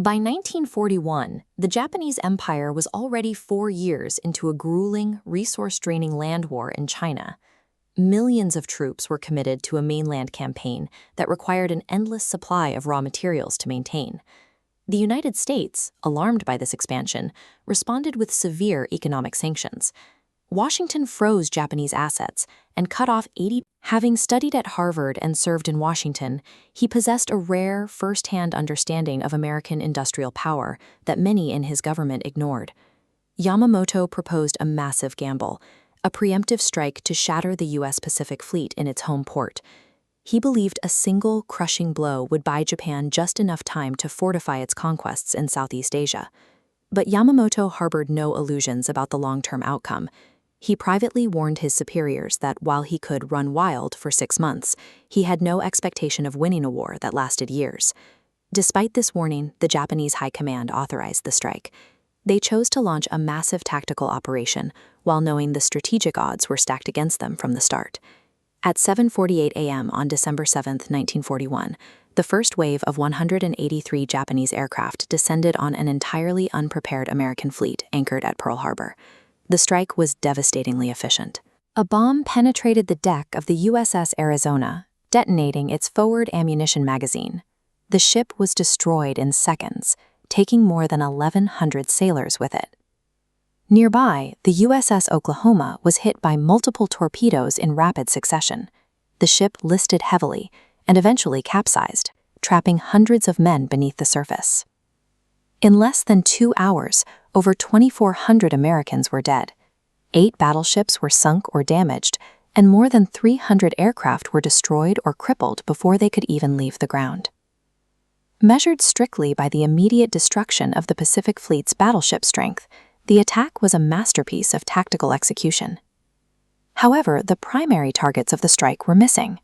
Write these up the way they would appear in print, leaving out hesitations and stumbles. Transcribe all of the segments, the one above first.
By 1941, the Japanese Empire was already 4 years into a grueling, resource-draining land war in China. Millions of troops were committed to a mainland campaign that required an endless supply of raw materials to maintain. The United States, alarmed by this expansion, responded with severe economic sanctions. Washington froze Japanese assets and cut off 80. Having studied at Harvard and served in Washington, he possessed a rare, first-hand understanding of American industrial power that many in his government ignored. Yamamoto proposed a massive gamble, a preemptive strike to shatter the U.S. Pacific Fleet in its home port. He believed a single, crushing blow would buy Japan just enough time to fortify its conquests in Southeast Asia. But Yamamoto harbored no illusions about the long-term outcome. He privately warned his superiors that while he could run wild for 6 months, he had no expectation of winning a war that lasted years. Despite this warning, the Japanese High Command authorized the strike. They chose to launch a massive tactical operation, while knowing the strategic odds were stacked against them from the start. At 7:48 a.m. on December 7, 1941, the first wave of 183 Japanese aircraft descended on an entirely unprepared American fleet anchored at Pearl Harbor. The strike was devastatingly efficient. A bomb penetrated the deck of the USS Arizona, detonating its forward ammunition magazine. The ship was destroyed in seconds, taking more than 1,100 sailors with it. Nearby, the USS Oklahoma was hit by multiple torpedoes in rapid succession. The ship listed heavily and eventually capsized, trapping hundreds of men beneath the surface. In less than 2 hours, over 2,400 Americans were dead. 8 battleships were sunk or damaged, and more than 300 aircraft were destroyed or crippled before they could even leave the ground. Measured strictly by the immediate destruction of the Pacific Fleet's battleship strength, the attack was a masterpiece of tactical execution. However, the primary targets of the strike were missing.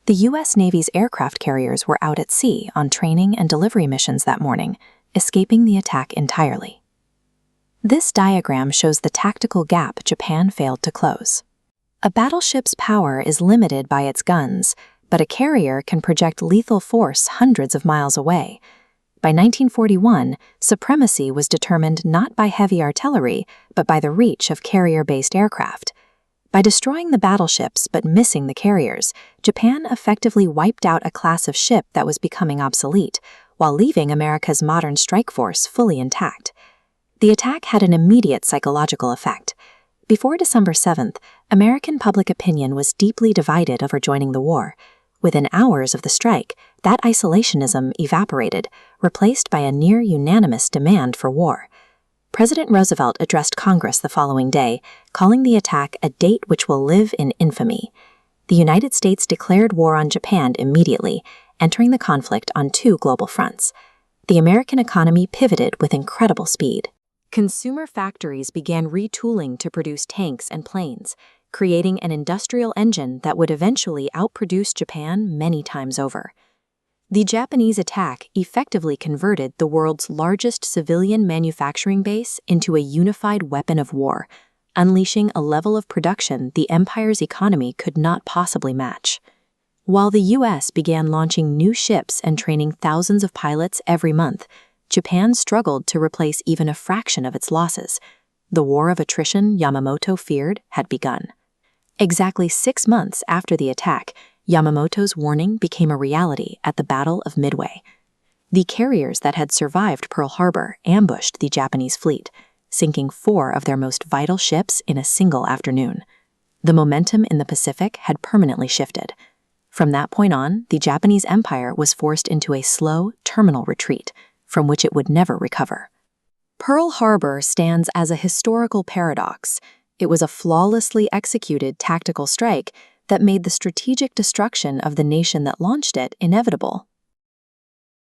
The U.S. Navy's aircraft carriers were out at sea on training and delivery missions that morning, escaping the attack entirely. This diagram shows the tactical gap Japan failed to close. A battleship's power is limited by its guns, but a carrier can project lethal force hundreds of miles away. By 1941, supremacy was determined not by heavy artillery, but by the reach of carrier-based aircraft. By destroying the battleships but missing the carriers, Japan effectively wiped out a class of ship that was becoming obsolete, while leaving America's modern strike force fully intact. The attack had an immediate psychological effect. Before December 7th, American public opinion was deeply divided over joining the war. Within hours of the strike, that isolationism evaporated, replaced by a near-unanimous demand for war. President Roosevelt addressed Congress the following day, calling the attack a date which will live in infamy. The United States declared war on Japan immediately, entering the conflict on 2 global fronts. The American economy pivoted with incredible speed. Consumer factories began retooling to produce tanks and planes, creating an industrial engine that would eventually outproduce Japan many times over. The Japanese attack effectively converted the world's largest civilian manufacturing base into a unified weapon of war, unleashing a level of production the empire's economy could not possibly match. While the U.S. began launching new ships and training thousands of pilots every month, Japan struggled to replace even a fraction of its losses. The war of attrition Yamamoto feared had begun. Exactly 6 months after the attack, Yamamoto's warning became a reality at the Battle of Midway. The carriers that had survived Pearl Harbor ambushed the Japanese fleet, sinking 4 of their most vital ships in a single afternoon. The momentum in the Pacific had permanently shifted. From that point on, the Japanese Empire was forced into a slow, terminal retreat, from which it would never recover. Pearl Harbor stands as a historical paradox. It was a flawlessly executed tactical strike that made the strategic destruction of the nation that launched it inevitable.